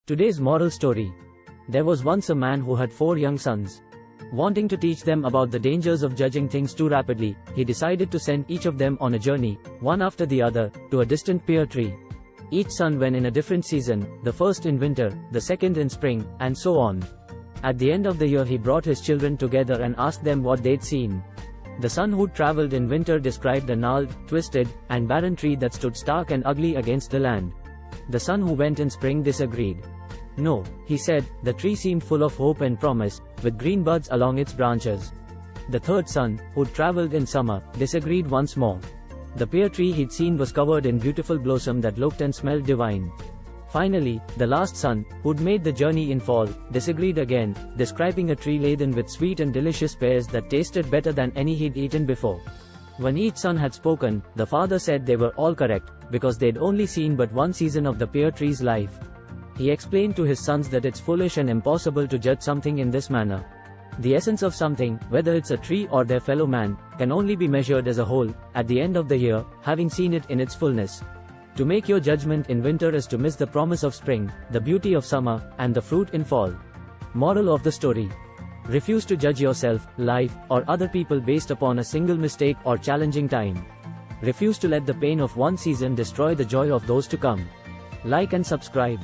Today's moral story. There was once a man who had 4 young sons. Wanting to teach them about the dangers of judging things too rapidly, he decided to send each of them on a journey, one after the other, to a distant pear tree. Each son went in a different season, the first in winter, the second in spring, and so on. At the end of the year he brought his children together and asked them what they'd seen. The son who'd traveled in winter described a gnarled, twisted, and barren tree that stood stark and ugly against the land. The son who went in spring disagreed. No, he said, the tree seemed full of hope and promise, with green buds along its branches. The third son, who'd traveled in summer, disagreed once more. The pear tree he'd seen was covered in beautiful blossom that looked and smelled divine. Finally, the last son, who'd made the journey in fall, disagreed again, describing a tree laden with sweet and delicious pears that tasted better than any he'd eaten before. When each son had spoken, the father said they were all correct, because they'd only seen but one season of the pear tree's life. He explained to his sons that it's foolish and impossible to judge something in this manner. The essence of something, whether it's a tree or their fellow man, can only be measured as a whole, at the end of the year, having seen it in its fullness. To make your judgment in winter is to miss the promise of spring, the beauty of summer, and the fruit in fall. Moral of the story. Refuse to judge yourself, life, or other people based upon a single mistake or challenging time. Refuse to let the pain of one season destroy the joy of those to come. Like and subscribe.